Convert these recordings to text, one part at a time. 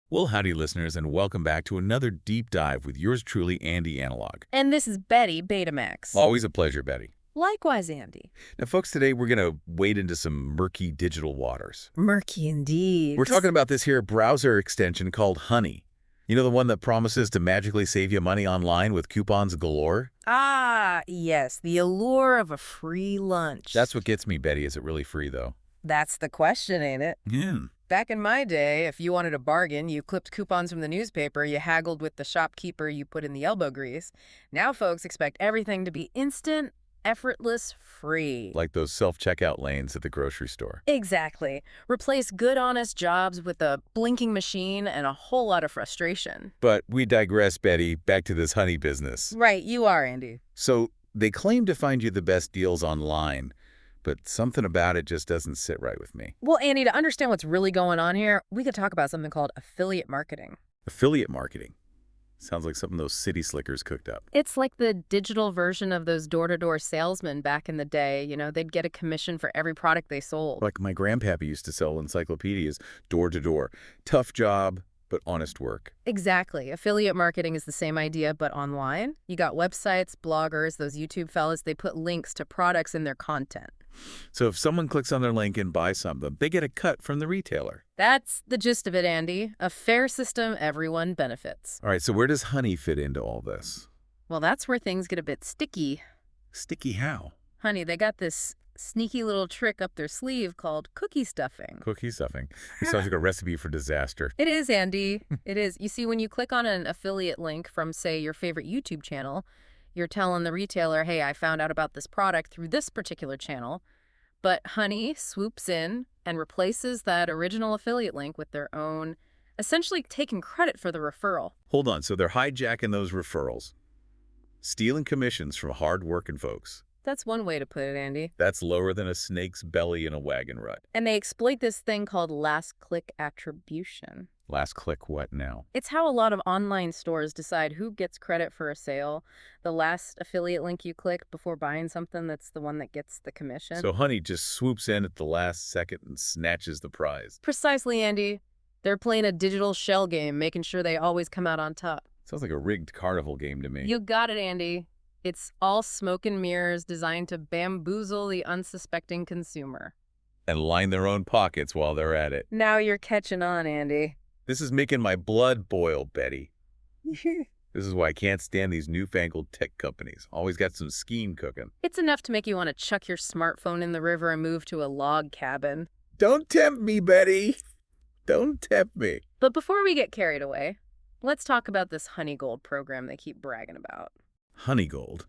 Well, howdy, listeners, and welcome back to another deep dive with yours truly, Andy Analog. And this is Betty, Betamax. Always a pleasure, Betty. Likewise, Andy. Now, folks, today we're going to wade into some murky digital waters. Murky indeed. We're talking about this here browser extension called Honey. You know, the one that promises to magically save you money online with coupons galore? Ah, yes, the allure of a free lunch. That's what gets me, Betty. Is it really free, though? That's the question, ain't it? Yeah. Back in my day, if you wanted a bargain, you clipped coupons from the newspaper, you haggled with the shopkeeper you put in the elbow grease. Now folks expect everything to be instant, effortless, free. Like those self-checkout lanes at the grocery store. Exactly. Replace good, honest jobs with a blinking machine and a whole lot of frustration. But we digress, Betty. Back to this Honey business. Right, you are, Andy. So they claim to find you the best deals online, but something about it just doesn't sit right with me. Well, Andy, to understand what's really going on here, we could talk about something called affiliate marketing. Affiliate marketing. Sounds like something those city slickers cooked up. It's like the digital version of those door-to-door salesmen back in the day. You know, they'd get a commission for every product they sold. Like my grandpappy used to sell encyclopedias door to door. Tough job, but honest work. Exactly. Affiliate marketing is the same idea, but online. You got websites, bloggers, those YouTube fellas, they put links to products in their content. So if someone clicks on their link and buys something, they get a cut from the retailer. That's the gist of it, Andy. A fair system, everyone benefits. All right, so where does Honey fit into all this? Well, that's where things get a bit sticky. Sticky how? Honey, they got this sneaky little trick up their sleeve called cookie stuffing. Cookie stuffing. It sounds like a recipe for disaster. It is, Andy. It is. You see, when you click on an affiliate link from, say, your favorite YouTube channel, you're telling the retailer, hey, I found out about this product through this particular channel. But Honey swoops in and replaces that original affiliate link with their own, essentially taking credit for the referral. Hold on, so they're hijacking those referrals, stealing commissions from hard-working folks. That's one way to put it, Andy. That's lower than a snake's belly in a wagon rut. And they exploit this thing called last-click attribution. Last click what now? It's how a lot of online stores decide who gets credit for a sale. The last affiliate link you click before buying something, that's the one that gets the commission. So Honey just swoops in at the last second and snatches the prize. Precisely, Andy. They're playing a digital shell game, making sure they always come out on top. Sounds like a rigged carnival game to me. You got it, Andy. It's all smoke and mirrors designed to bamboozle the unsuspecting consumer. And line their own pockets while they're at it. Now you're catching on, Andy. This is making my blood boil, Betty. This is why I can't stand these newfangled tech companies. Always got some scheme cooking. It's enough to make you want to chuck your smartphone in the river and move to a log cabin. Don't tempt me, Betty. Don't tempt me. But before we get carried away, let's talk about this Honey Gold program they keep bragging about. Honey Gold.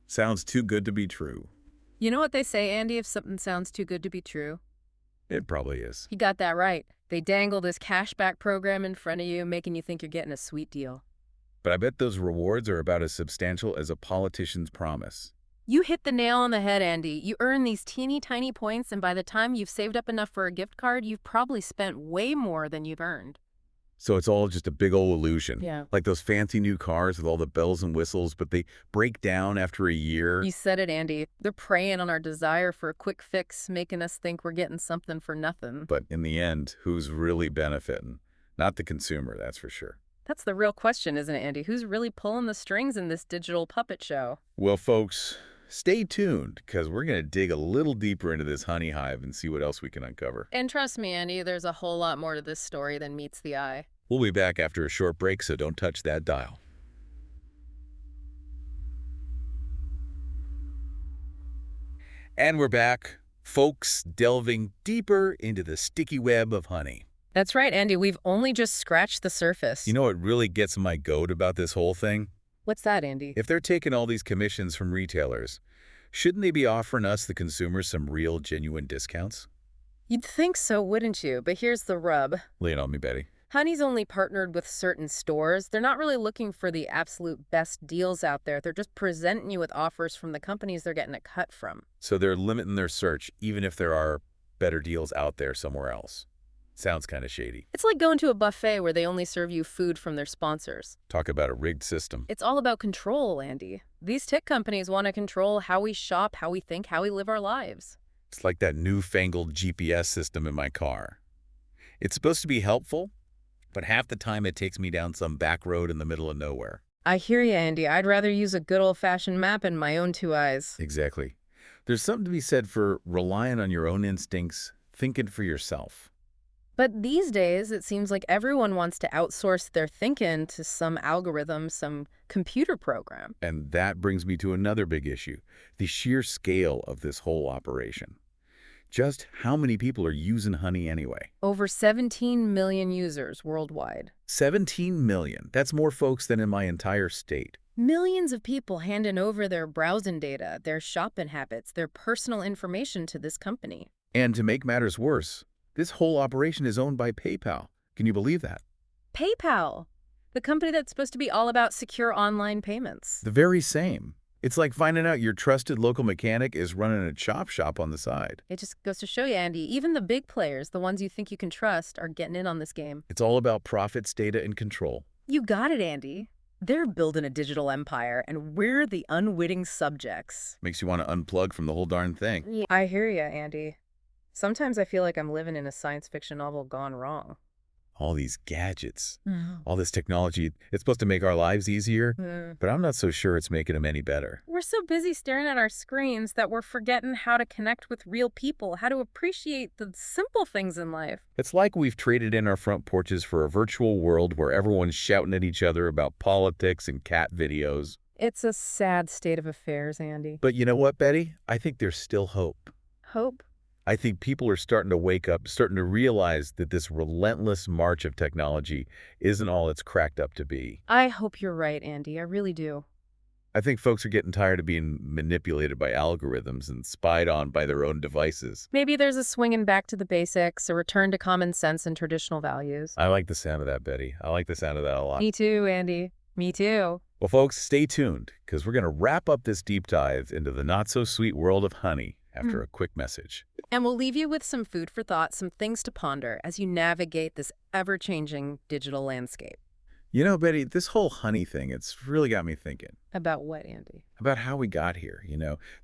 Sounds too good to be true. You know what they say, Andy, if something sounds too good to be true? It probably is. You got that right. They dangle this cashback program in front of you, making you think you're getting a sweet deal. But I bet those rewards are about as substantial as a politician's promise. You hit the nail on the head, Andy. You earn these teeny tiny points, and by the time you've saved up enough for a gift card, you've probably spent way more than you've earned. So it's all just a big old illusion. Yeah. Like those fancy new cars with all the bells and whistles, but they break down after a year. You said it, Andy. They're preying on our desire for a quick fix, making us think we're getting something for nothing. But in the end, who's really benefiting? Not the consumer, that's for sure. That's the real question, isn't it, Andy? Who's really pulling the strings in this digital puppet show? Well, folks, stay tuned, because we're going to dig a little deeper into this honey hive and see what else we can uncover. And trust me, Andy, there's a whole lot more to this story than meets the eye. We'll be back after a short break, so don't touch that dial. And we're back, folks, delving deeper into the sticky web of honey. That's right, Andy. We've only just scratched the surface. You know what really gets my goat about this whole thing? What's that, Andy? If they're taking all these commissions from retailers, shouldn't they be offering us, the consumers, some real, genuine discounts? You'd think so, wouldn't you? But here's the rub. Lay it on me, Betty. Honey's only partnered with certain stores. They're not really looking for the absolute best deals out there. They're just presenting you with offers from the companies they're getting a cut from. So they're limiting their search, even if there are better deals out there somewhere else. Sounds kind of shady. It's like going to a buffet where they only serve you food from their sponsors. Talk about a rigged system. It's all about control, Andy. These tech companies want to control how we shop, how we think, how we live our lives. It's like that newfangled GPS system in my car. It's supposed to be helpful. but half the time it takes me down some back road in the middle of nowhere. I hear you, Andy. I'd rather use a good old-fashioned map in my own two eyes. Exactly. There's something to be said for relying on your own instincts, thinking for yourself. But these days, it seems like everyone wants to outsource their thinking to some algorithm, some computer program. And that brings me to another big issue, the sheer scale of this whole operation. Just how many people are using Honey anyway? Over 17 million users worldwide. 17 million. That's more folks than in my entire state. Millions of people handing over their browsing data, their shopping habits, their personal information to this company. And to make matters worse, this whole operation is owned by PayPal. Can you believe that? PayPal, the company that's supposed to be all about secure online payments. The very same. It's like finding out your trusted local mechanic is running a chop shop on the side. It just goes to show you, Andy, even the big players, the ones you think you can trust, are getting in on this game. It's all about profits, data, and control. You got it, Andy. They're building a digital empire, and we're the unwitting subjects. Makes you want to unplug from the whole darn thing. Yeah. I hear you, Andy. Sometimes I feel like I'm living in a science fiction novel gone wrong. All these gadgets, all this technology, it's supposed to make our lives easier, but I'm not so sure it's making them any better. We're so busy staring at our screens that we're forgetting how to connect with real people, how to appreciate the simple things in life. It's like we've traded in our front porches for a virtual world where everyone's shouting at each other about politics and cat videos. It's a sad state of affairs, Andy. But you know what, Betty? I think there's still hope. Hope? I think people are starting to wake up, starting to realize that this relentless march of technology isn't all it's cracked up to be. I hope you're right, Andy. I really do. I think folks are getting tired of being manipulated by algorithms and spied on by their own devices. Maybe there's a swinging back to the basics, a return to common sense and traditional values. I like the sound of that, Betty. I like the sound of that a lot. Me too, Andy. Me too. Well, folks, stay tuned, because we're going to wrap up this deep dive into the not-so-sweet world of honey after a quick message. And we'll leave you with some food for thought, some things to ponder as you navigate this ever-changing digital landscape. You know, Betty, this whole honey thing, it's really got me thinking. About what, Andy? About how we got here,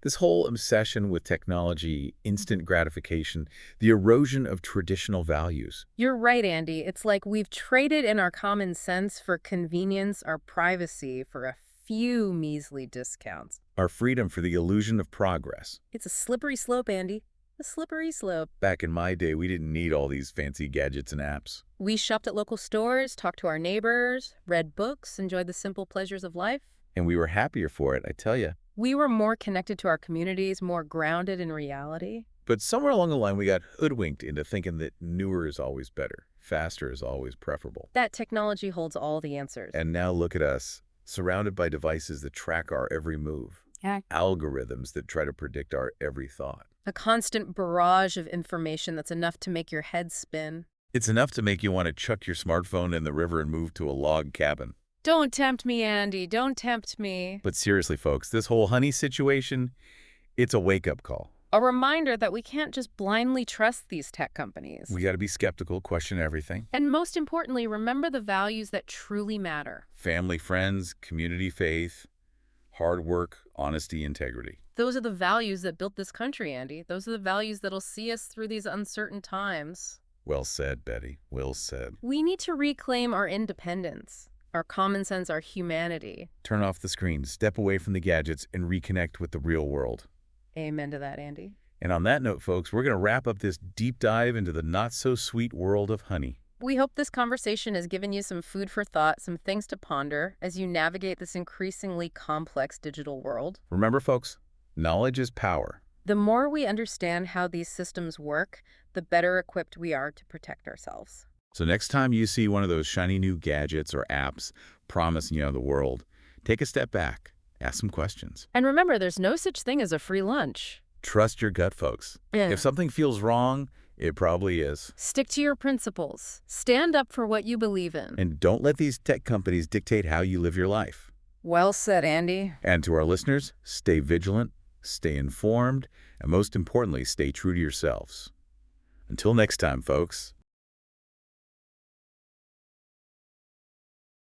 This whole obsession with technology, instant gratification, the erosion of traditional values. You're right, Andy. It's like we've traded in our common sense for convenience, our privacy for a few measly discounts. Our freedom for the illusion of progress. It's a slippery slope, Andy. A slippery slope. Back in my day, we didn't need all these fancy gadgets and apps. We shopped at local stores, talked to our neighbors, read books, enjoyed the simple pleasures of life. And we were happier for it, I tell you. We were more connected to our communities, more grounded in reality. But somewhere along the line, we got hoodwinked into thinking that newer is always better, faster is always preferable. That technology holds all the answers. And now look at us, surrounded by devices that track our every move. Algorithms that try to predict our every thought. A constant barrage of information that's enough to make your head spin. It's enough to make you want to chuck your smartphone in the river and move to a log cabin. Don't tempt me, Andy. Don't tempt me. But seriously, folks, this whole honey situation, it's a wake-up call. A reminder that we can't just blindly trust these tech companies. We got to be skeptical, question everything. And most importantly, remember the values that truly matter. Family, friends, community, faith, hard work, honesty, integrity. Those are the values that built this country, Andy. Those are the values that'll see us through these uncertain times. Well said, Betty. Well said. We need to reclaim our independence, our common sense, our humanity. Turn off the screen, step away from the gadgets, and reconnect with the real world. Amen to that, Andy. And on that note, folks, we're going to wrap up this deep dive into the not-so-sweet world of honey. We hope this conversation has given you some food for thought, some things to ponder as you navigate this increasingly complex digital world. Remember, folks, knowledge is power. The more we understand how these systems work, the better equipped we are to protect ourselves. So next time you see one of those shiny new gadgets or apps promising you the world, take a step back, ask some questions. And remember, there's no such thing as a free lunch. Trust your gut, folks. If something feels wrong, it probably is. Stick to your principles. Stand up for what you believe in. And don't let these tech companies dictate how you live your life. Well said, Andy. And to our listeners, stay vigilant, stay informed, and most importantly, stay true to yourselves. Until next time, folks.